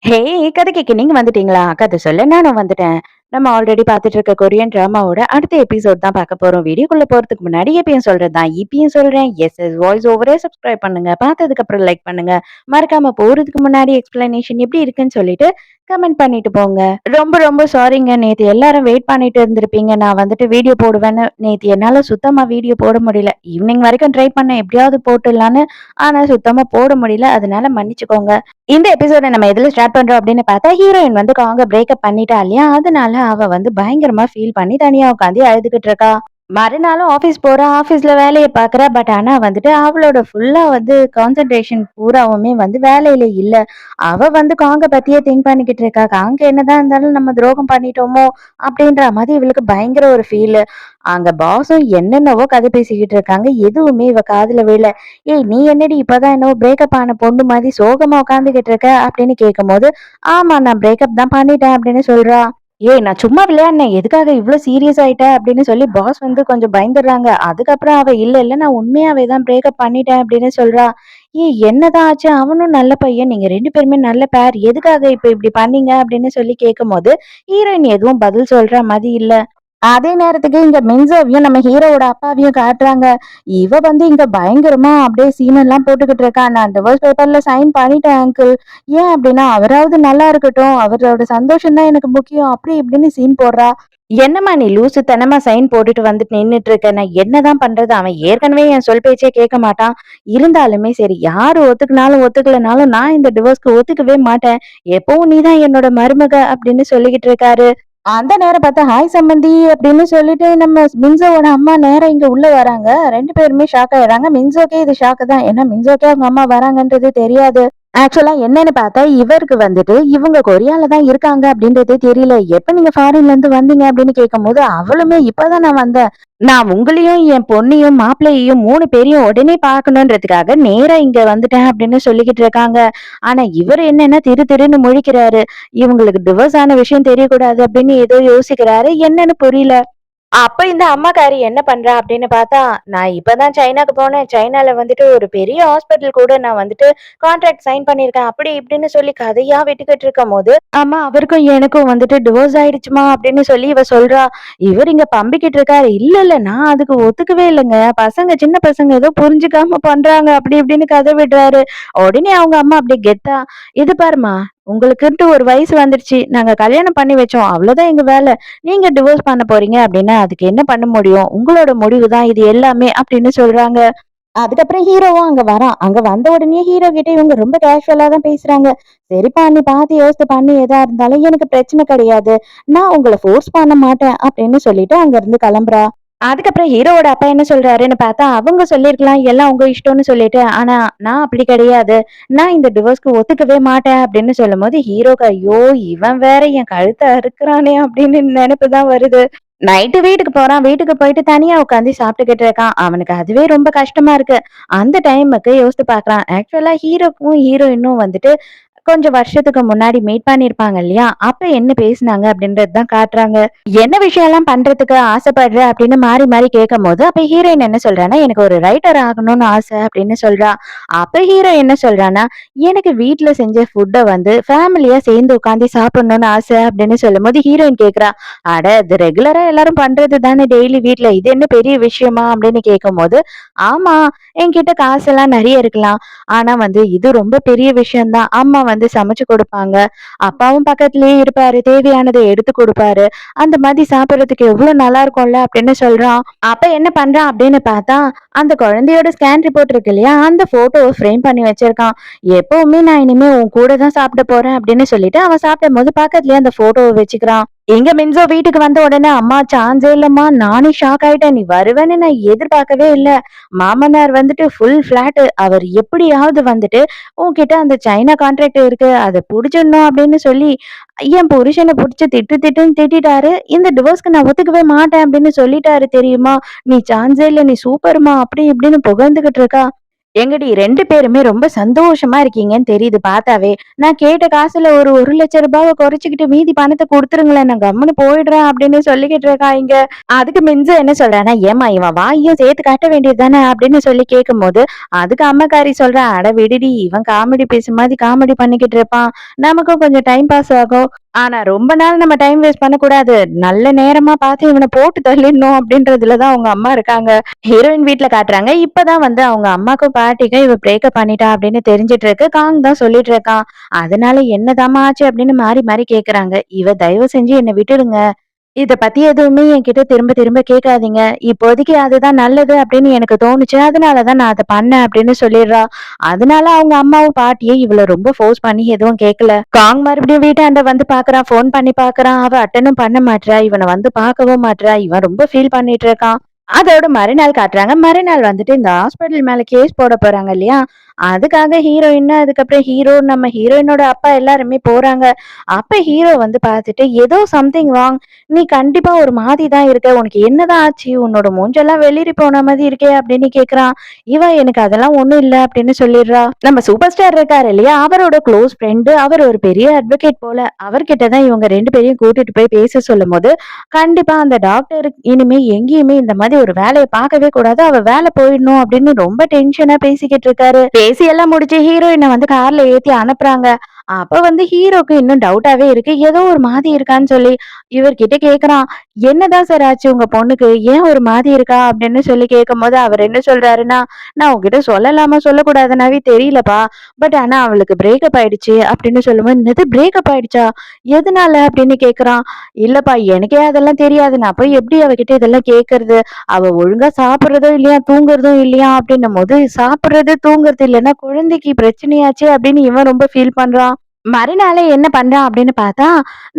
ஹே! கதை கேட்க நீங்க வந்துட்டீங்களா? கதை சொல்ல நானும் வந்துட்டேன். நம்ம ஆல்ரெடி பார்த்துட்டு இருக்க கொரியன் டிராமாவோட அடுத்த எபிசோட் தான் பார்க்க போறோம். வீடியோக்குள்ள போறதுக்கு முன்னாடி எப்பயும் சொல்றது தான். இப்பயும் சொல்றேன். வாய்ஸ் ஓவரே சப்ஸ்கிரைப் பண்ணுங்க. பார்த்ததுக்கு அப்புறம் லைக் பண்ணுங்க. மறக்காம போறதுக்கு முன்னாடி எக்ஸ்பிளனேஷன் எப்படி இருக்குன்னு சொல்லிட்டு கமெண்ட் பண்ணிட்டு போங்க. ரொம்ப ரொம்ப சாரிங்க. நேத்து எல்லாரும் வெயிட் பண்ணிட்டு இருந்திருப்பீங்க. நான் வந்துட்டு வீடியோ போடுவேன்னு. நேத்து என்னால சுத்தமா வீடியோ போட முடியல. ஈவினிங் வரைக்கும் ட்ரை பண்ணேன். எப்படியாவது போட்டுடலான்னு. ஆனா சுத்தமா போட முடியல. அதனால மன்னிச்சுக்கோங்க. இந்த எபிசோட நம்ம எதுல ஸ்டார்ட் பண்றோம் அப்படின்னு பார்த்தா, ஹீரோயின் வந்து அவங்க பிரேக்கப் பண்ணிட்டா இல்லையா? அதனால அவ வந்து பயங்கரமா ஃபீல் பண்ணி தனியா உட்காந்து அழுதுகிட்டு இருக்கா. மறுநாளும் ஆஃபீஸ் போறா. ஆஃபீஸ்ல வேலைய பார்க்குறா. பட் ஆனா வந்துட்டு அவளோட ஃபுல்லா வந்து கான்சன்ட்ரேஷன் பூராவுமே வந்து வேலையில இல்ல. அவ வந்து காங்க பத்தியே திங்க் பண்ணிக்கிட்டு இருக்கா. காங்க என்னதான் இருந்தாலும் நம்ம துரோகம் பண்ணிட்டோமோ! அப்டின்ற மாதிரி இவளுக்கு பயங்கர ஒரு ஃபீலு. அங்க பாஸும் என்னென்னவோ கதை பேசிக்கிட்டு இருக்காங்க. எதுவுமே இவ காதுல விழல. "ஏய்! நீ என்னடி இப்பதான் என்னவோ பிரேக்கப் ஆன பொண்ணு மாரி சோகமா உட்காந்துகிட்டு இருக்க?" அப்படின்னு கேட்கும்போது, "ஆமா நான் பிரேக்கப் தான் பண்ணிட்டேன்" அப்படின்னு சொல்றா. "ஏய்! நான் சும்மா விளையாடினேன். எதுக்காக இவ்ளோ சீரியஸ் ஆயிட்ட?" அப்படின்னு சொல்லி பாஸ் வந்து கொஞ்சம் பயந்துடுறாங்க. அதுக்கப்புறம் அவ, "இல்ல, இல்ல நான் உண்மையாவே தான் பிரேக்கப் பண்ணிட்டேன்" அப்படின்னு சொல்றா. "ஏய்! என்னதான் ஆச்சு? அவனும் நல்ல பையன். நீங்க 2 பேருமே நல்ல பேர். எதுக்காக இப்ப இப்படி பண்ணீங்க?" அப்படின்னு சொல்லி கேட்கும்போது, ஹீரோயின் எதுவும் பதில் சொல்ற மாரி இல்ல. அதே நேரத்துக்கு இங்க மின்சோவையும் நம்ம ஹீரோவோட அப்பாவையும் காட்டுறாங்க. இவ வந்து இங்க பயங்கரமா அப்படியே சீன் எல்லாம் போட்டுக்கிட்டு இருக்கா. "நான் டிவோர்ஸ் பேப்பர்ல சைன் பண்ணிட்டேன் அங்கிள். ஏன் அப்படின்னா அவராவது நல்லா இருக்கட்டும். அவரோட சந்தோஷம் தான் எனக்கு முக்கியம்." அப்படி இப்படின்னு சீன் போடுறா. "என்னம்மா நீ லூசுத்தனமா சைன் போட்டுட்டு வந்துட்டு நின்னுட்டு இருக்க? நான் என்னதான் பண்றது? அவன் ஏற்கனவே என் சொல் பேச்சே கேட்க மாட்டான். இருந்தாலுமே சரி, யாரு ஒத்துக்குனாலும் ஒத்துக்கலனாலும் நான் இந்த டிவோர்ஸ்க்கு ஒத்துக்கவே மாட்டேன். எப்பவும் நீ தான் என்னோட மருமக." அப்படின்னு சொல்லிக்கிட்டு இருக்காரு. அந்த நேரம் பார்த்தா, "ஹாய் சம்மந்தி" அப்படின்னு சொல்லிட்டு நம்ம மின்சோவோட அம்மா நேரா இங்க உள்ள வராங்க. 2 பேருமே ஷாக் ஆயிடுறாங்க. மின்சோக்கே இது ஷாக்கு தான். ஏன்னா மின்சோக்கே அவங்க அம்மா வராங்கன்றது தெரியாது. ஆக்சுவலா என்னன்னு பார்த்தா, இவருக்கு வந்துட்டு இவங்க கொரியால தான் இருக்காங்க அப்படின்றதே தெரியல. "எப்ப நீங்க ஃபாரின்ல இருந்து வந்தீங்க?" அப்படின்னு கேட்கும்போது, அவளுமே, "இப்பதான் நான் வந்தேன். நான் உங்களையும், என் பொண்ணையும், மாப்பிள்ளையையும் 3 பேரையும் உடனே பார்க்கணுன்றதுக்காக நேரா இங்க வந்துட்டேன்" அப்படின்னு சொல்லிக்கிட்டு இருக்காங்க. ஆனா இவரு என்னன்னா திரு திருன்னு முழிக்கிறாரு. இவங்களுக்கு டிவோர்ஸ் ஆன விஷயம் தெரியக்கூடாது அப்படின்னு ஏதோ யோசிக்கிறாரு. என்னன்னு புரியல. அப்ப இந்த அம்மாக்காரி என்ன பண்றா அப்படின்னு பார்த்தா, "நான் இப்பதான் சைனாக்கு போனேன். சைனால வந்துட்டு ஒரு பெரிய ஹாஸ்பிட்டல் கூட நான் வந்துட்டு கான்ட்ராக்ட் சைன் பண்ணியிருக்கேன்." அப்படி இப்படின்னு சொல்லி கதையா விட்டுக்கிட்டு இருக்கும்போது, "ஆமா அவருக்கும் எனக்கும் வந்துட்டு டிவோர்ஸ் ஆயிடுச்சுமா" அப்படின்னு சொல்லி இவ சொல்றா. இவர் இங்க பம்பிக்கிட்டு இருக்காரு. "இல்ல, இல்ல நான் அதுக்கு ஒத்துக்கவே இல்லங்க. பசங்க சின்ன பசங்க ஏதோ புரிஞ்சுக்காம பண்றாங்க." அப்படி இப்படின்னு கதை விடுறாரு. உடனே அவங்க அம்மா அப்படியே கெத்தா, "இது பாரும்மா, உங்களுக்குன்ட்டு ஒரு வயசு வந்துருச்சு. நாங்க கல்யாணம் பண்ணி வச்சோம். அவ்வளோதான் எங்க வேல. நீங்க டிவோர்ஸ் பண்ண போறீங்க அப்படின்னா, அதுக்கு என்ன பண்ண முடியும்? உங்களோட முடிவு தான் இது எல்லாமே" அப்படின்னு சொல்றாங்க. அதுக்கப்புறம் ஹீரோவும் அங்க வரான். அங்க வந்த உடனே ஹீரோ கிட்ட இவங்க ரொம்ப கேஷுவலா தான் பேசுறாங்க. "சரிப்பா நீ பார்த்து யோசித்து பண்ணு எதா இருந்தாலும் எனக்கு பிரச்சனை கிடையாது. நான் உங்கள ஃபோர்ஸ் பண்ண மாட்டேன்" அப்படின்னு சொல்லிட்டு அங்க இருந்து கிளம்புறா. அதுக்கப்புறம் ஹீரோவோட அப்பா என்ன சொல்றாருன்னு பார்த்தா, அவங்க சொல்லியிருக்கலாம் எல்லாம் உங்க இஷ்டம்னு சொல்லிட்டு. ஆனா நான் அப்படி கிடையாது. நான் இந்த டிவோர்ஸ்க்கு ஒத்துக்கவே மாட்டேன் அப்படின்னு சொல்லும்போது, ஹீரோக்கு ஐயோ! இவன் வேற என் கழுத்த அறுக்குறானே அப்படின்னு நெனப்பு தான் வருது. நைட்டு வீட்டுக்கு போறான். வீட்டுக்கு போயிட்டு தனியா உட்காந்து சாப்பிட்டுக்கிட்டு இருக்கான். அவனுக்கு அதுவே ரொம்ப கஷ்டமா இருக்கு. அந்த டைமுக்கு யோசித்து பார்க்குறான். ஆக்சுவலா ஹீரோக்கும் ஹீரோயினும் வந்துட்டு கொஞ்சம் வருஷத்துக்கு முன்னாடி மீட் பண்ணியிருப்பாங்க இல்லையா? அப்ப என்ன பேசுனாங்க அப்படின்றது தான் காட்டுறாங்க. என்ன விஷயம்லாம் பண்றதுக்கு ஆசைப்படுற அப்படின்னு மாறி மாறி கேட்கும்போது, அப்ப ஹீரோயின் என்ன சொல்றான்னா, "எனக்கு ஒரு ரைட்டர் ஆகணும்னு ஆசை" அப்படின்னு சொல்றா. அப்ப ஹீரோ என்ன சொல்றான்னா, "எனக்கு வீட்ல செஞ்ச ஃபுட்ட வந்து ஃபேமிலியா சேர்ந்து உட்கார்ந்து சாப்பிடணும்னு ஆசை" அப்படின்னு சொல்லும்போது, ஹீரோயின் கேட்கிறா, "அட இது ரெகுலரா எல்லாரும் பண்றது தானே டெய்லி வீட்ல. இது என்ன பெரிய விஷயமா?" அப்படின்னு கேட்கும்போது, "ஆமா, என்கிட்ட காசெல்லாம் நெறைய இருக்கலாம். ஆனா வந்து இது ரொம்ப பெரிய விஷயம் தான். அம்மா வந்து சமைச்சு குடுப்பாங்க. அப்பாவும் பக்கத்திலேயே இருப்பாரு. தேவையானத எடுத்து குடுப்பாரு. அந்த மாதிரி சாப்பிடுறதுக்கு எவ்ளோ நல்லா இருக்கும்ல" அப்படின்னு சொல்றான். அப்ப என்ன பண்றான் அப்படின்னு பார்த்தா, அந்த குழந்தையோட ஸ்கேன் ரிப்போர்ட் இருக்கு இல்லையா? அந்த ஃபோட்டோவ ஃப்ரேம் பண்ணி வச்சிருக்கான். "எப்பவுமே நான் இனிமே உன் கூட தான் சாப்பிட போறேன்" அப்படின்னு சொல்லிட்டு அவன் சாப்பிடும்போது பக்கத்துலயே அந்த ஃபோட்டோவ வச்சுக்கிறான். எங்க மின்சோ வீட்டுக்கு வந்த உடனே, "அம்மா சான்ஸே இல்லம்மா. நானே ஷாக் ஆயிட்டேன். நீ வருவேன்னு நான் எதிர்பார்க்கவே இல்ல. மாமனார் வந்துட்டு ஃபுல் ஃபிளாட்டு. அவர் எப்படியாவது வந்துட்டு உன்கிட்ட அந்த சைனா கான்ட்ராக்ட் இருக்கு. அத புடிச்சிடணும்" அப்படின்னு சொல்லி என் புருஷன புடிச்சு திட்டு திட்டுன்னு திட்டிட்டாரு. "இந்த டிவோர்ஸ்க்கு நான் ஒத்துக்கவே மாட்டேன்" அப்படின்னு சொல்லிட்டாரு தெரியுமா? "நீ சான்ஸே இல்ல. நீ சூப்பர்மா" அப்படி இப்படின்னு புகழ்ந்துகிட்டு இருக்கா. எங்கடி 2 பேருமே ரொம்ப சந்தோஷமா இருக்கீங்கன்னு தெரியுது பார்த்தாவே. நான் கேட்ட காசுல ஒரு ரூ. 1,00,000 குறைச்சுக்கிட்டு மீதி பணத்த குடுத்துருங்களேன். நான் கம்முனு போயிடுறேன் அப்படின்னு சொல்லிக்கிட்டு இருக்காய்ங்க. அதுக்கு மிஞ்ச என்ன சொல்றான்னா, "ஏம்மா இவன் வாயும் சேர்த்து கட்ட வேண்டியது தானே" அப்படின்னு சொல்லி கேட்கும்போது, அதுக்கு அம்மக்காரி சொல்றா, "அட விடுடி, இவன் காமெடி பீஸ் மாரி காமெடி பண்ணிக்கிட்டு இருப்பான். நமக்கும் கொஞ்சம் டைம் பாஸ் ஆகும். ஆனா ரொம்ப நாள் நம்ம டைம் வேஸ்ட் பண்ணக்கூடாது. நல்ல நேரமா பார்த்து இவன போட்டு தள்ளிடணும்" அப்படின்றதுல தான் அவங்க அம்மா இருக்காங்க. ஹீரோயின் வீட்ல காட்டுறாங்க. இப்பதான் வந்து அவங்க அம்மாக்கும், பாட்டிக்கும் இவ பிரேக்கப் பண்ணிட்டா அப்படின்னு தெரிஞ்சுட்டு இருக்கு. காங் தான் சொல்லிட்டு இருக்கான். அதனால என்னதாம்மா ஆச்சு அப்படின்னு மாறி மாறி கேக்குறாங்க. இவ தயவு செஞ்சு என்ன விட்டுடுங்க. இத பத்தி எதுவுமே என்கிட்ட திரும்ப திரும்ப கேட்காதீங்க. இப்போதைக்கு அதுதான் நல்லது அப்படின்னு எனக்கு தோணுச்சு. அதனால தான் நான் அத பண்ணேன் அப்படின்னு சொல்லிடுறா. அதனால அவங்க அம்மாவும், பாட்டியும் இவள ரொம்ப ஃபோர்ஸ் பண்ணி எதுவும் கேட்கல. காங் மறுபடியும் வீட்டாண்ட வந்து பாக்குறான். ஃபோன் பண்ணி பாக்குறான். அவ அட்டெண்டும் பண்ண மாட்றா. இவன வந்து பார்க்கவும் மாட்றா. இவன் ரொம்ப ஃபீல் பண்ணிட்டு இருக்கான். அதோட மறுநாள் காட்டுறாங்க. மறுநாள் வந்துட்டு இந்த ஹாஸ்பிட்டல் மேல கேஸ் போட போறாங்க இல்லையா? அதுக்காக ஹீரோயின், அதுக்கப்புறம் ஹீரோ, நம்ம ஹீரோயினோட அப்பா எல்லாருமே போறாங்க. அப்ப ஹீரோ வந்து பார்த்துட்டு, "ஏதோ சம்திங் ராங். நீ கண்டிப்பா ஒரு மாரி தான் இருக்க. உனக்கு என்னதான் ஆச்சு? உன்னோட மூஞ்செல்லாம் வெளிரி போன மாரி இருக்கே!" அப்படின்னு கேட்குறான். இவ, "எனக்கு அதெல்லாம் ஒண்ணும் இல்ல" அப்படின்னு சொல்லிடுறா. நம்ம சூப்பர் ஸ்டார் இருக்காரு இல்லையா? அவரோட க்ளோஸ் ஃப்ரெண்ட். அவர் ஒரு பெரிய அட்வொகேட் போல. அவர்கிட்ட தான் இவங்க 2 பேரையும் கூட்டிட்டு போய் பேச சொல்லும்போது, கண்டிப்பா அந்த டாக்டர் இனிமே எங்கேயுமே இந்த மாதிரி ஒரு வேலைய பார்க்கவே கூடாது. அவ வேலை போயிடணும் அப்படின்னு ரொம்ப டென்ஷனா பேசிக்கிட்டு இருக்காரு. பேசி எல்லாம் முடிச்சு ஹீரோயின வந்து கார்ல ஏத்தி அனுப்புறாங்க. அப்ப வந்து ஹீரோக்கு இன்னும் டவுட்டாவே இருக்கு. ஏதோ ஒரு மாதி இருக்கான்னு சொல்லி இவர்கிட்ட கேக்குறான். "என்னதான் சார் ஆச்சு உங்க பொண்ணுக்கு? ஏன் ஒரு மாதி இருக்கா?" அப்படின்னு சொல்லி கேட்கும்போது அவர் என்ன சொல்றாருன்னா, "நான் உன்கிட்ட சொல்லலாமா சொல்லக்கூடாதுன்னாவே தெரியலப்பா. பட் ஆனா அவளுக்கு பிரேக்கப் ஆயிடுச்சு" அப்படின்னு சொல்லும்போது, "என்னது பிரேக்கப் ஆயிடுச்சா? எதனால?" அப்படின்னு கேட்குறான். இல்லப்பா எனக்கே அதெல்லாம் தெரியாது. நான் போய் எப்படி அவகிட்ட இதெல்லாம் கேட்கறது? அவ ஒழுங்கா சாப்பிடுறதும் இல்லையா, தூங்குறதும் இல்லையா அப்படின்னும்போது, சாப்பிடுறது, தூங்குறது இல்லன்னா குழந்தைக்கு பிரச்சனையாச்சே அப்படின்னு இவன் ரொம்ப ஃபீல் பண்றான். மறுநாளே என்ன பண்றான் அப்படின்னு பார்த்தா,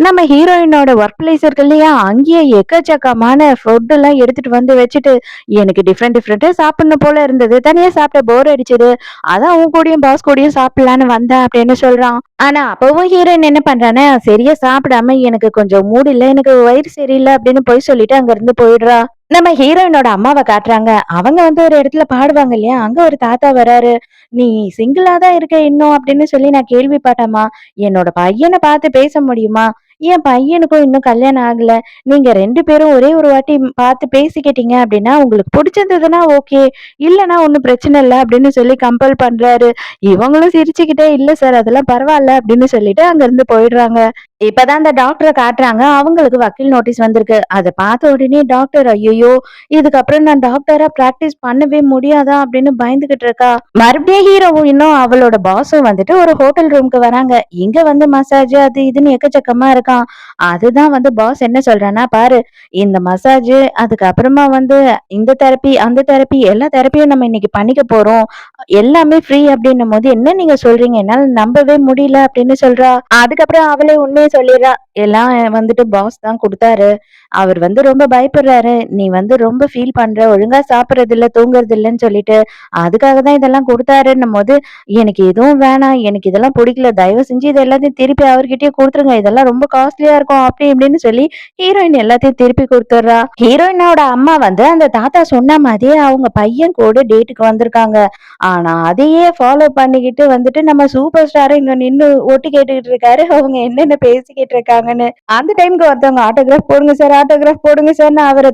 நம்ம ஹீரோயினோட ஒர்க் பிளேஸ் இருக்கு இல்லையா? அங்கேயே எக்கச்சக்கமான ஃபுட் எல்லாம் எடுத்துட்டு வந்து வச்சுட்டு, எனக்கு டிஃபரெண்ட் டிஃபரெண்ட்டா சாப்பிடணும் போல இருந்தது. தனியா சாப்பிட்ட போர் அடிச்சது. அதான் உன் கூடயும் பாஸ் கூடயும் சாப்பிடலான்னு வந்தேன் அப்படின்னு சொல்றான். ஆனா அப்பவும் ஹீரோயின் என்ன பண்றான்னா, சரியா சாப்பிடாம எனக்கு கொஞ்சம் மூடு இல்ல, எனக்கு வயிறு சரியில்ல அப்படின்னு பொய் சொல்லிட்டு அங்க இருந்து போயிடுறா. நம்ம ஹீரோயினோட அம்மாவ காட்டுறாங்க. அவங்க வந்து ஒரு இடத்துல பாடுவாங்க இல்லையா? அங்க ஒரு தாத்தா வராரு. "நீ சிங்கிளா தான் இருக்க இன்னும்" அப்படின்னு சொல்லி நான் கேள்விப்பட்டேன்ம்மா. என்னோட பையன பார்த்து பேச முடியுமா? என் பையனுக்கும் இன்னும் கல்யாணம் ஆகல. நீங்க 2 பேரும் ஒரே ஒரு வாட்டி பார்த்து பேசிக்கிட்டீங்க அப்படின்னா, உங்களுக்கு புடிச்சிருந்ததுன்னா ஓகே. இல்லன்னா ஒண்ணும் பிரச்சனை இல்ல அப்படின்னு சொல்லி கம்பல் பண்றாரு. இவங்களும் சிரிச்சுக்கிட்டே, "இல்ல சார் அதெல்லாம் பரவால்ல" அப்படின்னு சொல்லிட்டு அங்கிருந்து போயிடுறாங்க. இப்பதான் அந்த டாக்டர காட்டுறாங்க. அவங்களுக்கு வக்கீல் நோட்டீஸ் வந்திருக்கு. அத பார்த்த உடனே டாக்டர், "ஐயய்யோ! இதுக்கப்புறம் நான் டாக்டரா பிராக்டிஸ் பண்ணவே முடியாதா?" அப்படின்னு பயந்துகிட்டு இருக்கா. மறுபடியும் ஹீரோவும் இன்னும் அவளோட பாஸும் வந்துட்டு ஒரு ஹோட்டல் ரூம்க்கு வராங்க. இங்க வந்து மசாஜ் அது இதுன்னு எக்கச்சக்கமா இருக்காம். அதுதான் வந்து பாஸ் என்ன சொல்றான்னா, "பாரு இந்த மசாஜ், அதுக்கப்புறமா வந்து இந்த தெரப்பி, அந்த தெரப்பி எல்லா தெரப்பியும் நம்ம இன்னைக்கு பண்ணிக்க போறோம். எல்லாமே ஃப்ரீ" அப்படின்னும்போது, "என்ன நீங்க சொல்றீங்க? என்னால நம்பவே முடியல" அப்படின்னு சொல்றா. அதுக்கப்புறம் அவளே உண்மைய சொல்லிர்றா. "எல்லாம் வந்துட்டு பாஸ் தான் குடுத்தாரு. அவர் வந்து ரொம்ப பயப்படுறாரு. நீ வந்து ரொம்ப ஃபீல் பண்ற. ஒழுங்கா சாப்பிடுறதில்ல, தூங்குறதில்லன்னு சொல்லிட்டு. அதுக்காக தான் இதெல்லாம் குடுத்தாருன்னும்போது, எனக்கு எதுவும் வேணாம். எனக்கு இதெல்லாம் புடிக்கல. தயவு செஞ்சு இது எல்லாத்தையும் திருப்பி அவர்கிட்டயே குடுத்துருங்க. இதெல்லாம் ரொம்ப காஸ்ட்லியா இருக்கும்." அப்படி இப்படின்னு சொல்லி ஹீரோயின் எல்லாத்தையும் திருப்பி குடுத்துர்றா. ஹீரோயினோட அம்மா வந்து அந்த தாத்தா சொன்ன மாதிரியே அவங்க பையன் கூட டேட்டுக்கு வந்திருக்காங்க. ஆனா, அதையே ஃபாலோ பண்ணிக்கிட்டு வந்துட்டு நம்ம சூப்பர் ஸ்டாரும் இங்க நின்னு ஒட்டு கேட்டுக்கிட்டு இருக்காரு. அவங்க என்னென்ன பேசிக்கிட்டு இருக்காங்கன்னு. அந்த டைம்க்கு ஒருத்தவங்க ஆட்டோகிராஃப் போடுங்க சார், ஆட்டோகிராஃப் போடுங்க சார்ன்னு அவர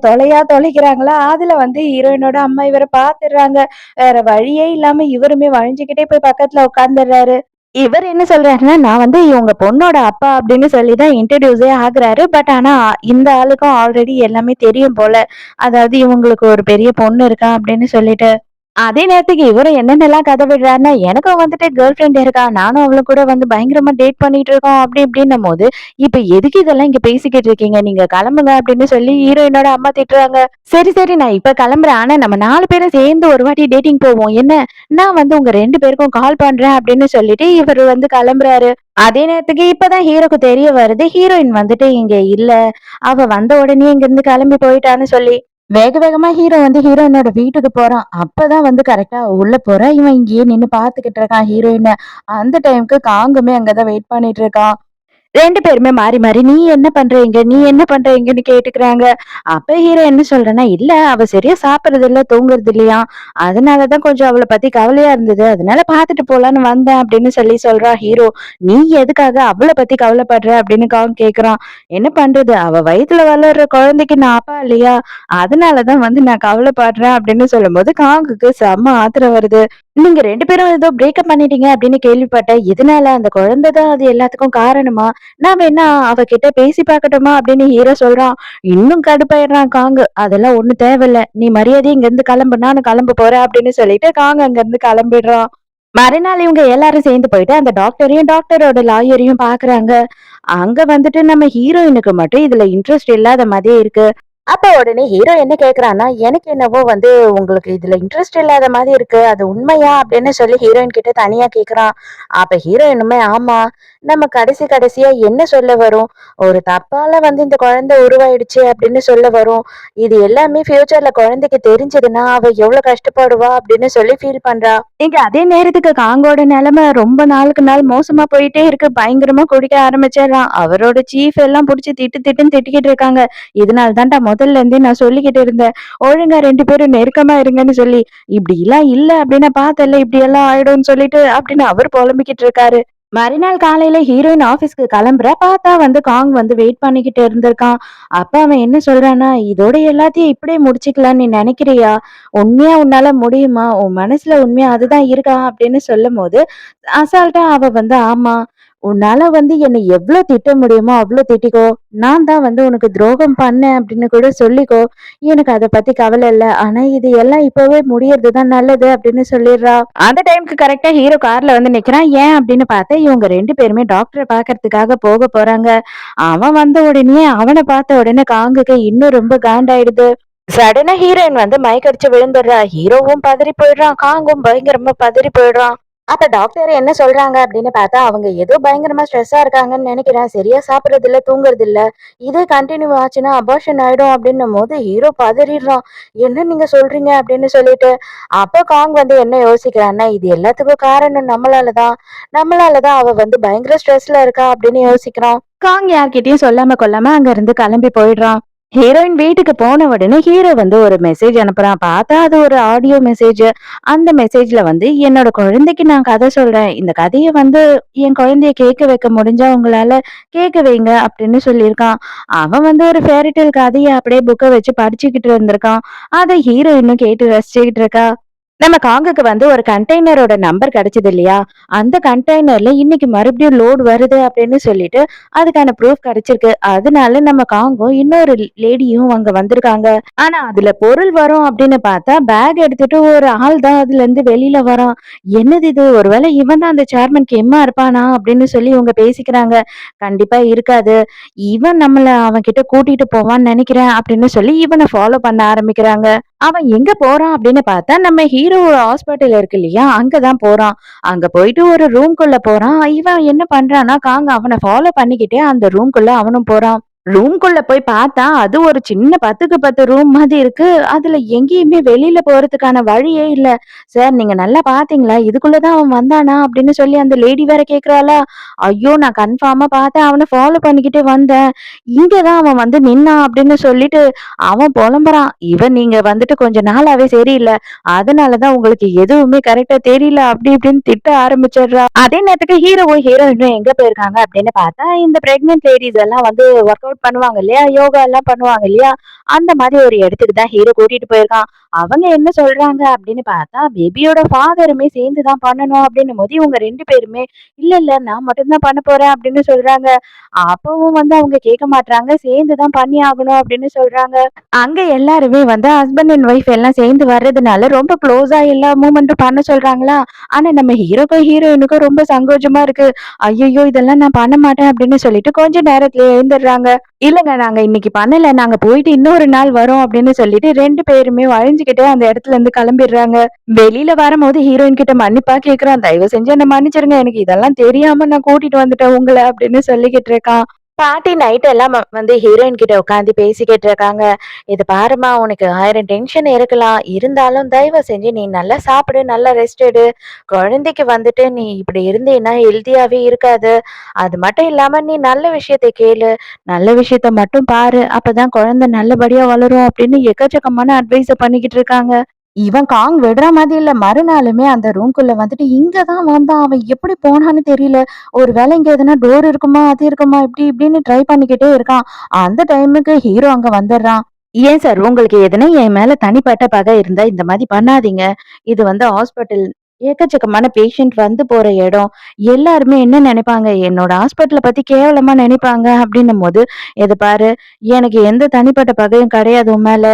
தொலைக்கிறாங்களா, அதுல வந்து ஹீரோயினோட அம்மா இவர பாத்துடுறாங்க. வேற வழியே இல்லாம இவருமே வழிஞ்சுக்கிட்டே போய் பக்கத்துல உட்கார்ந்துடுறாரு. இவர் என்ன சொல்றாருன்னா, "நான் வந்து இவங்க பொண்ணோட அப்பா" அப்படின்னு சொல்லி தான் இன்ட்ரோடியூஸே ஆகுறாரு. பட் ஆனா, இந்த ஆளுக்கும் ஆல்ரெடி எல்லாமே தெரியும் போல. அதாவது இவங்களுக்கு ஒரு பெரிய பொண்ணு இருக்கா அப்படின்னு சொல்லிட்டு. அதே நேரத்துக்கு இவரும் என்னென்னலாம் கதை விடுறாருன்னா, எனக்கும் வந்துட்டு கேர்ள் ஃபிரெண்ட் இருக்கா. நானும் அவளும் கூட வந்து பயங்கரமா டேட் பண்ணிட்டு இருக்கோம். அப்படி இப்படின்னும்போது, இப்ப எதுக்கு இதெல்லாம் இங்க பேசிக்கிட்டு இருக்கீங்க? நீங்க கிளம்புங்க அப்படின்னு சொல்லி ஹீரோயினோட அம்மா திட்டுறாங்க. சரி, சரி நான் இப்ப கிளம்புறேன். ஆனா நம்ம 4 பேரும் சேர்ந்து ஒரு வாட்டி டேட்டிங் போவோம். என்ன? நான் வந்து உங்க 2 பேருக்கும் கால் பண்றேன் அப்படின்னு சொல்லிட்டு இவரு வந்து கிளம்புறாரு. அதே நேரத்துக்கு இப்பதான் ஹீரோக்கு தெரிய வருது. ஹீரோயின் வந்துட்டு இங்க இல்ல. அவ வந்த உடனே இங்கிருந்து கிளம்பி போயிட்டான்னு சொல்லி. வேக வேகமா ஹீரோ வந்து ஹீரோயினோட வீட்டுக்கு போறான். அப்பதான் வந்து கரெக்ட்டா உள்ள போறா. இவன் இங்கேயே நின்னு பாத்துக்கிட்டு இருக்கான் ஹீரோயின. அந்த டைம்க்கு காங்குமே அங்கதான் வெயிட் பண்ணிட்டு இருக்கான். 2 பேருமே மாறி, மாறி "நீ என்ன பண்ற இங்க? நீ என்ன பண்ற இங்கன்னு?" கேட்டுக்கிறாங்க. அப்ப ஹீரோ என்ன சொல்றேன்னா, "இல்ல அவ சரியா சாப்பிடுறது இல்ல, தூங்குறது இல்லையாம். அதனால தான் கொஞ்சம் அவள பத்தி கவலையா இருந்தது. அதனால பார்த்துட்டு போலான்னு வந்தேன்." அப்படின்னு சொல்றான் ஹீரோ. "நீ எதுக்காக அவள பத்தி கவலைப்படுற?" அப்படின்னு காங் கேட்குறான். "என்ன பண்றது? அவ வயித்துல வளர்ற குழந்தைக்கு நான் அப்பா இல்லையா? அதனால தான் வந்து நான் கவலைப்படுறேன்." அப்படின்னு சொல்லும்போது காங்குக்கு செம்ம ஆத்திரம் வருது. "நீங்க 2 பேரும் ஏதோ பிரேக்கப் பண்ணிட்டீங்க அப்படின்னு கேள்விப்பட்டேன். எதனால? அந்த குழந்தை தான் அது எல்லாத்துக்கும் காரணமா? நான் வேணா அவ கிட்ட பேசி பார்க்கட்டுமா?" அப்படின்னு ஹீரோ சொல்றான். இன்னும் கடுப்பாயிடுறான் காங்கு. "அதெல்லாம் ஒண்ணும் தேவையில்ல. நீ மரியாதையா இங்கருந்து கிளம்பு. நானும் கிளம்ப போறேன்." அப்படின்னு சொல்லிட்டு காங் அங்கருந்து கிளம்பிடுறான். மறுநாள் இவங்க எல்லாரும் சேர்ந்து போயிட்டு அந்த டாக்டரையும், டாக்டரோட லாயரையும் பார்க்குறாங்க. அங்க வந்துட்டு நம்ம ஹீரோயினுக்கு மட்டும் இதுல இன்ட்ரெஸ்ட் இல்லாத மாதிரியே இருக்கு. அப்ப உடனே ஹீரோ என்ன கேட்குறான்னா, "எனக்கு என்னவோ வந்து உங்களுக்கு இதுல இன்ட்ரெஸ்ட் இல்லாத மாதிரி இருக்கு. அது உண்மையா?" அப்படின்னு சொல்லி ஹீரோயின் கிட்ட தனியா கேட்குறான். அப்ப ஹீரோயினுமே, "ஆமா. நம்ம கடைசியா என்ன சொல்ல வரோம்? ஒரு தப்பால வந்து இந்த குழந்தை உருவாயிடுச்சு அப்படின்னு சொல்ல வரோம். இது எல்லாமே ஃபியூச்சர்ல குழந்தைக்கு தெரிஞ்சதுன்னா, அவ எவ்வளவு கஷ்டப்படுவா?" அப்படின்னு சொல்லி ஃபீல் பண்றா. இங்க அதே நேரத்துக்கு காங்கோட நிலைமை ரொம்ப நாளுக்கு நாள் மோசமா போயிட்டே இருக்கு. பயங்கரமா குடிக்க ஆரம்பிச்சிடுறான். அவரோட சீஃப் எல்லாம் புடிச்சு திட்டுன்னு திட்டிக்கிட்டு இருக்காங்க. "இதனால தான்டா முதல்ல இருந்தே நான் சொல்லிக்கிட்டு இருந்தேன். ஒழுங்கா 2 பேரும் நெருக்கமா இருங்கன்னு சொல்லி. இப்படிலாம் இல்ல அப்படின்னா பார்த்தல்ல இப்படியெல்லாம் ஆயிடும்னு சொல்லிட்டு" அப்படின்னு அவர் புலம்பிக்கிட்டு இருக்காரு. மறுநாள் காலையில ஹீரோயின் ஆபீஸ்க்கு கிளம்புறா. பார்த்தா வந்து காங் வந்து வெயிட் பண்ணிக்கிட்டு இருந்திருக்கான். அப்ப அவன் என்ன சொல்றான்னா, "இதோட எல்லாத்தையும் இப்படியே முடிச்சுக்கலாம்னு நீ நினைக்கிறியா? உண்மையா உன்னால முடியுமா? உன் மனசுல உண்மையா அதுதான் இருக்கா?" அப்படின்னு சொல்லும்போது, அசால்ட்டா அவ வந்து, "ஆமா. உன்னால வந்து என்னை எவ்ளோ திட்ட முடியுமோ அவ்ளோ திட்டிக்கோ. நான் தான் வந்து உனக்கு துரோகம் பண்ணேன் அப்படின்னு கூட சொல்லிக்கோ. எனக்கு அத பத்தி கவலை இல்ல. ஆனா இது எல்லாம் இப்பவே முடியறது தான் நல்லது." அப்படின்னு சொல்லிடுறா. அந்த டைம்க்கு கரெக்ட்டா ஹீரோ கார்ல வந்து நிக்கிறான். ஏன் அப்படின்னு பார்த்தா, இவங்க 2 பேருமே டாக்டர பார்க்கறதுக்காக போறாங்க. அவன் வந்த உடனே அவன பார்த்த உடனே காங்குக்கு இன்னும் ரொம்ப காண்டாயிடுது. சடனா ஹீரோயின் வந்து மயக்கடிச்சு விழுந்துடுறா. ஹீரோவும் பதறி போயிடுறான். காங்கும் பயங்கரமா பதறி போயிடுறான். அப்ப டாக்டர் என்ன சொல்றாங்க அப்படின்னு பார்த்தா, அவங்க ஏதோ பயங்கரமா ஸ்ட்ரெஸ்ஸா இருக்காங்கன்னு நினைக்கிறேன். சரியா சாப்பிடுறது இல்ல, தூங்குறது இல்ல. இதே கன்டின்யூ ஆச்சுன்னா அபார்ஷன் ஆயிடும் அப்படின்னும்போது ஹீரோ பதறிடுறான். "என்ன நீங்க சொல்றீங்க?" அப்படின்னு சொல்லிட்டு. அப்ப காங் வந்து என்ன யோசிக்கிறான்னா, இது எல்லாத்துக்கும் காரணம் நம்மளால தான். நம்மளால தான் அவ வந்து பயங்கர ஸ்ட்ரெஸ்ல இருக்கா அப்படின்னு யோசிக்கிறான். காங் யார்கிட்டயும் சொல்லாம கொள்ளாம அங்க இருந்து கிளம்பி போயிடுறான். ஹீரோயின் வீட்டுக்கு போன உடனே ஹீரோ வந்து ஒரு மெசேஜ் அனுப்புறான். பார்த்தா அது ஒரு ஆடியோ மெசேஜ். அந்த மெசேஜ்ல வந்து, "என்னோட குழந்தைக்கு நான் கதை சொல்றேன். இந்த கதைய வந்து என் குழந்தைய கேட்க வைக்க முடிஞ்சா உங்களால கேட்க வைங்க." அப்படின்னு சொல்லியிருக்கான். அவன் வந்து ஒரு ஃபேரி டேல் கதைய அப்படியே புக்க வச்சு படிச்சுக்கிட்டு இருந்திருக்கான். அத ஹீரோயினும் கேட்டு ரசிச்சுக்கிட்டு இருக்கா. நம்ம காங்குக்கு வந்து ஒரு கண்டெய்னரோட நம்பர் கிடைச்சது இல்லையா? அந்த கண்டெய்னர்ல இன்னைக்கு மறுபடியும் லோட் வருது அப்படின்னு சொல்லிட்டு, அதுக்கான ப்ரூஃப் கிடைச்சிருக்கு. அதனால நம்ம காங்கும் இன்னொரு லேடியும் அங்க வந்திருக்காங்க. ஆனா அதுல பொருள் வரும் அப்படின்னு பார்த்தா, பேக் எடுத்துட்டு ஒரு ஆள் தான் அதுலருந்து வெளியில வரான். "என்னது இது? ஒருவேளை இவன் தான் அந்த சேர்மன் கிம்மா இருப்பானா?" அப்படின்னு சொல்லி இவங்க பேசிக்கிறாங்க. "கண்டிப்பா இருக்காது. இவன் நம்மள அவன்கிட்ட கூட்டிட்டு போவான்னு நெனைக்கிறேன்." அப்படின்னு சொல்லி இவன ஃபாலோ பண்ண ஆரம்பிக்கிறாங்க. அவன் எங்க போறான் அப்படின்னு பார்த்தா, நம்ம ஹீரோ ஹாஸ்பிட்டல் இருக்கு இல்லையா? அங்க தான் போறான். அங்க போயிட்டு ஒரு ரூம்குள்ள போறான். இவன் என்ன பண்றான்னா, காங்க அவன ஃபாலோ பண்ணிக்கிட்டே அந்த ரூம்குள்ள அவனும் போறான். ரூம்குள்ள போய் பார்த்தா, அது ஒரு சின்ன 10க்கு 10 ரூம் மாதிரி இருக்கு. அதுல எங்கேயுமே வெளியில போறதுக்கான வழியே இல்ல. "சார் நீங்க நல்லா பார்த்தீங்களா? இதுக்குள்ள தான் அவன் வந்தானா?" அப்படின்னு சொல்லி அந்த லேடி வேற கேட்கிறாளா? "ஐயோ! நான் கன்ஃபார்மா பார்த்தேன். அவன ஃபாலோ பண்ணிக்கிட்டே வந்தேன். இங்க தான் அவன் வந்து நின்னான்." அப்படின்னு சொல்லிட்டு அவன் புலம்புறான். "இவன் நீங்க வந்துட்டு கொஞ்ச நாளாவே சரியில்ல. அதனால தான் உங்களுக்கு எதுவுமே கரெக்ட்டா தெரியல." அப்படி இப்படின்னு திட்ட ஆரம்பிச்சிடுறா. அதே நேரத்துக்கு ஹீரோவும், ஹீரோயினும் எங்க போயிருக்காங்க அப்படின்னு பார்த்தா, இந்த பிரெக்னன்ட் லேடீஸ் எல்லாம் வந்து ஒர்க் அவுட் பண்ணுவாங்க இல்லையா? யோகா எல்லாம் பண்ணுவாங்க இல்லையா? அந்த மாதிரி ஒரு இடத்துக்கு தான் ஹீரோ கூட்டிட்டு போயிருக்கான். அவங்க என்ன சொல்றாங்க அப்படின்னு பார்த்தா, பேபியோட ஃபாதருமே சேர்ந்து தான் பண்ணணும் அப்படின்னும்போது, இவங்க 2 பேருமே, "இல்ல, இல்ல நான் மட்டும் தான் பண்ண போறேன்." அப்படின்னு சொல்றாங்க. அப்பவும் வந்து அவங்க கேட்க மாட்றாங்க. சேர்ந்து தான் பண்ணி ஆகணும் அப்படின்னு சொல்றாங்க. அங்க எல்லாருமே வந்து ஹஸ்பண்ட் அண்ட் ஒய்ஃப் எல்லாம் சேர்ந்து வர்றதுனால ரொம்ப க்ளோஸா எல்லா மூவ்மெண்ட்டும் பண்ண சொல்றாங்களா? ஆனா நம்ம ஹீரோக்கும், ஹீரோயினுக்கும் ரொம்ப சங்கோஜமா இருக்கு. "ஐயய்யோ! இதெல்லாம் நான் பண்ண மாட்டேன்." அப்படின்னு சொல்லிட்டு கொஞ்ச நேரத்திலே எழுந்துடுறாங்க. "இல்லங்க நாங்க இன்னைக்கு பண்ணல. நாங்க போயிட்டு இன்னொரு நாள் வரோம்." அப்படின்னு சொல்லிட்டு 2 பேருமே வழிஞ்சுகிட்டே அந்த இடத்துல இருந்து கிளம்பிடுறாங்க. வெளியில வரும்போது ஹீரோயின் கிட்ட மன்னிப்பா கேட்கிறான். "தயவு செஞ்சு என்ன மன்னிச்சிருங்க. எனக்கு இதெல்லாம் தெரியாம நான் கூட்டிட்டு வந்துட்டேன் உங்கள." அப்படின்னு சொல்லிக்கிட்டு இருக்கான். பாட்டி நைட் எல்லாம் வந்து ஹீரோயின் கிட்ட உட்காந்து பேசிக்கிட்டு இருக்காங்க. "இது பாரும்மா, உனக்கு 1000 டென்ஷன் இருக்கலாம். இருந்தாலும் தயவு செஞ்சு நீ நல்லா சாப்பிடு, நல்லா ரெஸ்ட் எடு. குழந்தைக்கு வந்துட்டு நீ இப்படி இருந்தீன்னா ஹெல்த்தியாவே இருக்காது. அது மட்டும் இல்லாம நீ நல்ல விஷயத்த கேளு. நல்ல விஷயத்த மட்டும் பாரு. அப்பதான் குழந்தை நல்லபடியா வளரும்." அப்படின்னு எக்கச்சக்கமான அட்வைஸ பண்ணிக்கிட்டு இருக்காங்க. இவன் காங் விடுற மாதிரி இல்ல. மறுநாளுமே அந்த ரூம்குள்ள வந்துட்டு இங்க தான் வந்தான். அவன் எப்படி போனான்னு தெரியல. ஒரு வேளை இங்க எதுனா டோர் இருக்குமா? அது இருக்குமா? இப்படி இப்படின்னு ட்ரை பண்ணிக்கிட்டே இருக்கான். அந்த டைமுக்கு ஹீரோ அங்க வந்துடுறான். "ஏன் சார், உங்களுக்கு எதுனா என் மேல தனிப்பட்ட பகை இருந்தா இந்த மாரி பண்ணாதீங்க. இது வந்து ஹாஸ்பிட்டல். எக்கச்சக்கமான பேஷண்ட் வந்து போற இடம். எல்லாருமே என்ன நெனைப்பாங்க? என்னோட ஹாஸ்பிட்டல பத்தி கேவலமா நெனைப்பாங்க." அப்படின்னும்போது, "இத பாரு, எனக்கு எந்த தனிப்பட்ட பகையும் கிடையாது உன் மேல.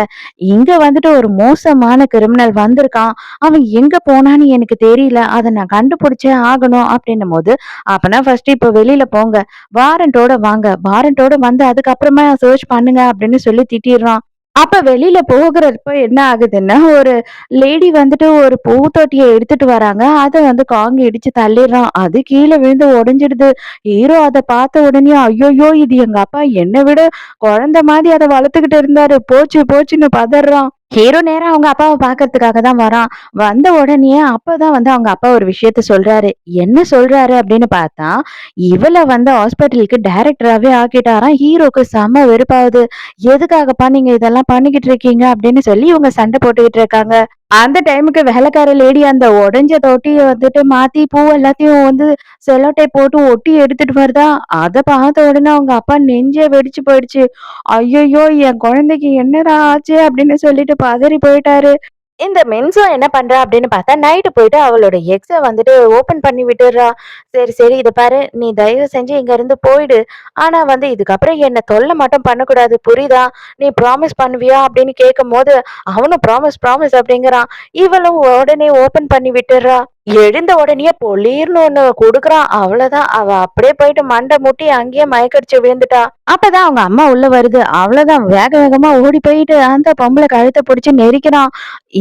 இங்க வந்துட்டு ஒரு மோசமான கிரிமினல் வந்திருக்கான். அவன் எங்க போனான்னு எனக்கு தெரியல. அத நான் கண்டுபிடிச்சே ஆகணும்." அப்படின்னும்போது, "அப்பனா ஃபர்ஸ்ட் இப்ப வெளியில போங்க. வாரண்டோட வாங்க. வாரண்டோட வந்து அதுக்கப்புறமா சர்ச் பண்ணுங்க." அப்படின்னு சொல்லி திட்டிர்றான். அப்ப வெளியில போகுறப்ப என்ன ஆகுதுன்னா, ஒரு லேடி வந்துட்டு ஒரு பூத்தொட்டிய எடுத்துட்டு வராங்க. அத வந்து காங்க இடிச்சு தள்ளிர்றான். அது கீழ விழுந்து உடைஞ்சிடுது. ஹீரோ அத பார்த்த உடனே, "ஐய்யய்யோ! இது எங்க அப்பா என்ன விட குழந்தை மாரி அத வளர்த்துக்கிட்டு இருந்தாரு. போச்சு போச்சுன்னு பதர்றான்." ஹீரோ நேரா அவங்க அப்பாவ பார்க்கறதுக்காக தான் வரான். வந்த உடனேயே அப்பதான் வந்து அவங்க அப்பா ஒரு விஷயத்த சொல்றாரு. என்ன சொல்றாரு அப்படின்னு பார்த்தா, இவள வந்து ஹாஸ்பிட்டலுக்கு டைரக்டராவே ஆக்கிட்டாராம். ஹீரோக்கு செம்ம வெறுப்பாவுது. "எதுக்காகப்பா நீங்க இதெல்லாம் பண்ணிக்கிட்டு இருக்கீங்க?" அப்படின்னு சொல்லி இவங்க சண்டை போட்டுக்கிட்டு இருக்காங்க. அந்த டைமுக்கு வேலைக்கார லேடி அந்த உடைஞ்ச தொட்டிய வந்துட்டு மாத்தி பூ எல்லாத்தையும் வந்து செல்லோ டேப் போட்டு ஒட்டி எடுத்துட்டு வருதா. அத பார்த்த உடனே அவங்க அப்பா நெஞ்சே வெடிச்சு போயிடுச்சு. "ஐயையோ! என் குழந்தைக்கு என்னடா ஆச்சு?" அப்படின்னு சொல்லிட்டு பதறி போயிட்டாரு. இந்த மென்ஸும் என்ன பண்றா அப்படின்னு பார்த்தா, நைட்டு போயிட்டு அவளோட எக்ஸ வந்துட்டு ஓப்பன் பண்ணி விட்டுர்றா. "சரி, சரி, இத பாரு, நீ தயவு செஞ்சு இங்க இருந்து போயிடு. ஆனா வந்து இதுக்கப்புறம் என்ன தொல்ல மட்டும் பண்ணக்கூடாது, புரியுதா? நீ ப்ராமிஸ் பண்ணுவியா?" அப்படின்னு கேட்கும்போது, அவனும் ப்ராமிஸ், ப்ராமிஸ் அப்படிங்கிறான். இவளும் உடனே ஓப்பன் பண்ணி விட்டுர்றா. எழுந்த உடனேயே பொலீர்னு ஒண்ணு குடுக்குறான். அவ்வளவுதான். அவ அப்படியே போயிட்டு மண்டை முட்டி அங்கேயே மயக்கடிச்சு விழுந்துட்டா. அப்பதான் அவங்க அம்மா உள்ள வருது. அவ்வளவுதான், வேக வேகமா ஓடி போயிட்டு அந்த பொம்பள கழுத்த பிடிச்சு நெரிக்கிறான்.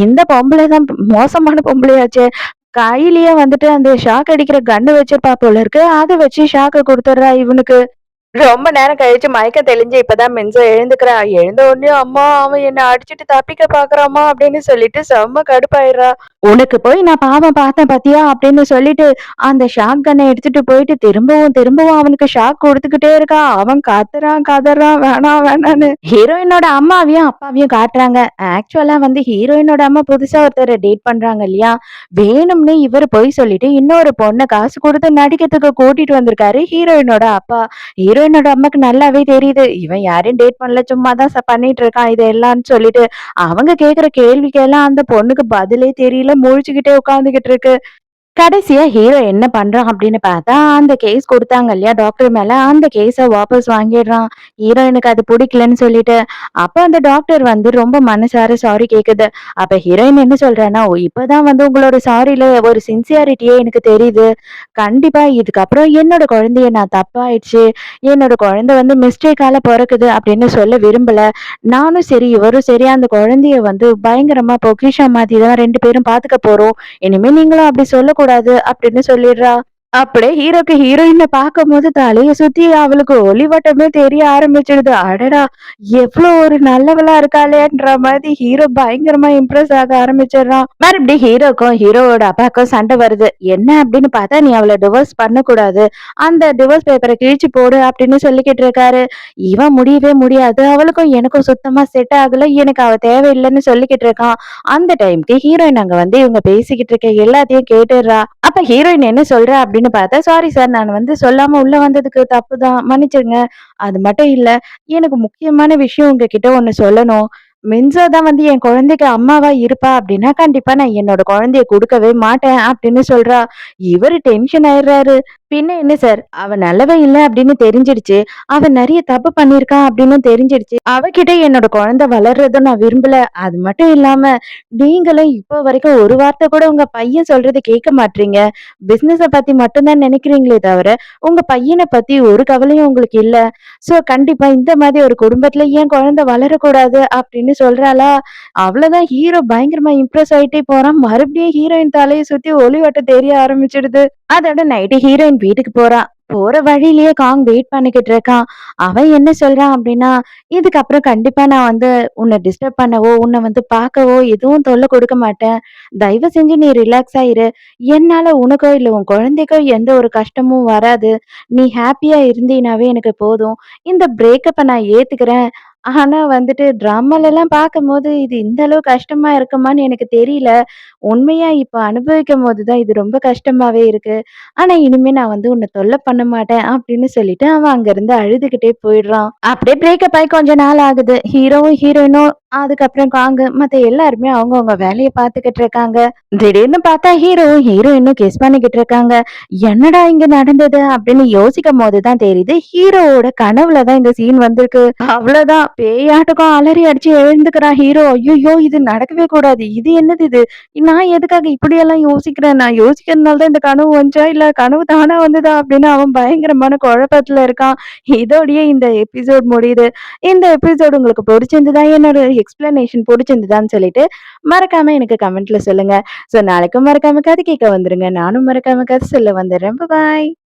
இந்த பொம்பளை தான் மோசமான பொம்பளையாச்சே. கையிலேயே வந்துட்டு அந்த ஷாக் அடிக்கிற கன்னு வச்சிருப்பா போல இருக்கு. அத வச்சு ஷாக்க குடுத்துடுறா இவனுக்கு. ரொம்ப நேரம் கழிச்சு மயக்கம் தெளிஞ்சு இப்பதான் மின்சா எழுந்துக்கிறா. எழுந்த உடனே, "அம்மா, அவன் என்ன அடிச்சுட்டு தப்பிக்க பாக்குறாம்மா" அப்படின்னு சொல்லிட்டு செம்ம கடுப்பாயிடுறா. "உனக்கு போய் நான் பாவம் பார்த்தேன் பாத்தியா?" அப்படின்னு சொல்லிட்டு அந்த ஷாட் கன்னை எடுத்துட்டு போயிட்டு திரும்பவும் திரும்பவும் அவனுக்கு ஷாக் கொடுத்துக்கிட்டே இருக்கா. அவன் கத்துறான், கதறான், வேணாம் வேணான்னு. ஹீரோயினோட அம்மாவையும் அப்பாவையும் காட்டுறாங்க. ஆக்சுவலா வந்து ஹீரோயினோட அம்மா புதுசா ஒருத்தர டேட் பண்றாங்க இல்லையா? வேணும்னே இவரு பொய் சொல்லிட்டு இன்னொரு பொண்ண காசு குடுத்து நடிக்கிறதுக்கு கூட்டிட்டு வந்திருக்காரு ஹீரோயினோட அப்பா. ஹீரோயினோட அம்மாக்கு நல்லாவே தெரியுது. இவன் யாரையும் டேட் பண்ணல. சும்மா தான் பண்ணிட்டு இருக்கான் இது எல்லாம்ன்னு சொல்லிட்டு, அவங்க கேட்கிற கேள்விக்கெல்லாம் அந்த பொண்ணுக்கு பதிலே தெரியல. முழிச்சுக்கிட்டே உட்கார்ந்துகிட்டு இருக்கு. கடைசியா ஹீரோ என்ன பண்றான் அப்படின்னு பார்த்தா, அந்த கேஸ் குடுத்தாங்க இல்லையா டாக்டர் மேல, அந்த கேஸ வாபஸ் வாங்கிடுறான். ஹீரோயினுக்கு அது புடிக்கலன்னு சொல்லிட்டு. அப்ப அந்த டாக்டர் வந்து ரொம்ப மனசார சாரி கேக்குது. அப்ப ஹீரோயின் என்ன சொல்றான்னா, "ஓ, இப்பதான் வந்து உங்களோட சாரில ஒரு சின்சியாரிட்டியே எனக்கு தெரியுது. கண்டிப்பா இதுக்கப்புறம் என்னோட குழந்தைய நான் தப்பாயிடுச்சு. என்னோட குழந்தை வந்து மிஸ்டேக்கால பொறக்குது அப்படின்னு சொல்ல விரும்பல. நானும் சரி, இவரும் சரி அந்த குழந்தைய வந்து பயங்கரமா பொக்கிஷம் மாதிரி தான் 2 பேரும் பாத்துக்க போறோம். இனிமே நீங்களும் அப்படி சொல்லக்கூடாது" அப்படின்னு சொல்லிடுறா. அப்படியே ஹீரோக்கு ஹீரோயின பார்க்கும்போது தலைய சுத்தி அவளுக்கு ஒளிவட்டமே தெரிய ஆரம்பிச்சிடுது. அடடா! எவ்ளோ ஒரு நல்லவளா இருக்காளேன்ற மாதிரி ஹீரோ பயங்கரமா இம்ப்ரெஸ் ஆக ஆரம்பிச்சிடுறான். மறுபடியும் ஹீரோக்கும் ஹீரோவோட அப்பாவுக்கும் சண்டை வருது. என்ன அப்படின்னு பார்த்தா, "நீ அவள டிவோர்ஸ் பண்ணக்கூடாது. அந்த டிவோர்ஸ் பேப்பர கிழிச்சு போடு" அப்படின்னு சொல்லிக்கிட்டு இருக்காரு. இவன் முடியவே முடியாது. அவளுக்கும் எனக்கும் சுத்தமா செட் ஆகல. எனக்கு அவ தேவையில்லன்னு சொல்லிக்கிட்டு இருக்கான். அந்த டைம்க்கு ஹீரோயின் அங்க வந்து இவங்க பேசிக்கிட்டு இருக்க எல்லாத்தையும் கேட்டுர்றா. அப்ப ஹீரோயின் என்ன சொல்றா அப்படின்னு பார்த்தா, "சாரி சார், நான் வந்து சொல்லாம உள்ள வந்ததுக்கு தப்புதான். மன்னிச்சிடுங்க. அது மட்டும் இல்ல, எனக்கு முக்கியமான விஷயம் உங்ககிட்ட ஒண்ணு சொல்லணும். மின்சா தான் வந்து என் குழந்தைக்கு அம்மாவா இருப்பா அப்படின்னா, கண்டிப்பா நான் என்னோட குழந்தைய குடுக்கவே மாட்டேன்" அப்படின்னு சொல்றா. இவரு டென்ஷன் ஆயிடுறாரு. "பின்ன என்ன சார், அவ நல்லவ இல்ல அப்படின்னு தெரிஞ்சிடுச்சு. அவ நெறைய தப்பு பண்ணியிருக்கா அப்படின்னு தெரிஞ்சிடுச்சு. அவகிட்ட என்னோட குழந்தை வளர்றத நான் விரும்பல. அது மட்டும் இல்லாம, நீங்களும் இப்போ வரைக்கும் ஒரு வார்த்தை கூட உங்க பையன் சொல்றத கேட்க மாட்றீங்க. பிசினஸ பத்தி மட்டும் தான் நினைக்கிறீங்களே தவிர, உங்க பையன பத்தி ஒரு கவலையும் உங்களுக்கு இல்ல. சோ கண்டிப்பா இந்த மாதிரி ஒரு குடும்பத்துல என் குழந்தை வளரக்கூடாது" அப்படின்னு சொல்றாளா. அவ்வளவுதான், ஹீரோ பயங்கரமா இம்ப்ரெஸ் ஆயிட்டே போறான். மறுபடியும் ஹீரோயின் தலைய சுத்தி ஒளிவட்டம் தெரிய ஆரம்பிச்சிடுது. அதோட நைட்டு ஹீரோயின் வீட்டுக்கு போறா. போற வழியிலேயே காங் வெயிட் பண்ணிக்கிட்டு இருக்கான். அவன் என்ன சொல்றான் அப்டின்னா, "இதுக்கப்புறம் கண்டிப்பா நான் வந்து உன்ன டிஸ்டர்ப் பண்ணவோ, உன்ன வந்து பார்க்கவோ எதுவும் தொல்ல குடுக்க மாட்டேன். தயவு செஞ்சு நீ ரிலாக்ஸா இரு. என்னால உனக்கோ, இல்ல உன் குழந்தைக்கோ எந்த ஒரு கஷ்டமும் வராது. நீ ஹேப்பியா இருந்தீனாவே எனக்கு போதும். இந்த பிரேக்கப்ப நான் ஏத்துக்கிறேன். ஆனா வந்துட்டு ட்ராமாலலாம் பார்க்கும்போது, இது இந்த அளவு கஷ்டமா இருக்குமான்னு எனக்கு தெரியல. உண்மையா இப்ப அனுபவிக்கும்போது தான் இது ரொம்ப கஷ்டமாவே இருக்கு. ஆனா இனிமே நான் வந்து உன்ன தொல்ல பண்ண மாட்டேன் அப்படின்னு சொல்லிட்டு அவன் அங்கருந்து அழுதுகிட்டே போயிடுறான். அப்படியே பிரேக்கப் ஆயி கொஞ்ச நாள் ஆகுது. ஹீரோவும், ஹீரோயினும் அதுக்கப்புறம் காங்கு மத்த எல்லாருமே அவங்கவங்க வேலைய பார்த்துக்கிட்டு இருக்காங்க. திடீர்னு பார்த்தா ஹீரோவும், ஹீரோயினும் கிஸ் பண்ணிக்கிட்டு இருக்காங்க. என்னடா இங்க நடந்தது அப்படின்னு யோசிக்கும்போது தான் தெரியுது, ஹீரோவோட கனவுல தான் இந்த சீன் வந்திருக்கு. அவ்வளோதான் பேயாட்டக்கும் அலறி அடிச்சு எழுந்துக்கிறான் ஹீரோ. ஐய்யய்யோ! இது நடக்கவே கூடாது. இது என்னது இது? நான் எதுக்காக இப்படியெல்லாம் யோசிக்கிறேன்? நான் யோசிக்கிறதுனால தான் இந்த கனவு வந்துச்சா? இல்ல கனவு தானா வந்ததா? அப்படின்னு அவன் பயங்கரமான குழப்பத்துல இருக்கான். இதோடயே இந்த எபிசோட் முடியுது. இந்த எபிசோட் உங்களுக்கு பிடிச்சிருந்ததா? என்னோட எக்ஸ்ப்ளனேஷன் பிடிச்சிருந்ததான்னு சொல்லிட்டு மறக்காம எனக்கு கமெண்ட்ல சொல்லுங்க. ஸோ நாளைக்கும் மறக்காம கதை கேட்க வந்துருங்க. நானும் மறக்காம கதை சொல்ல வந்துடுறேன். பாய்.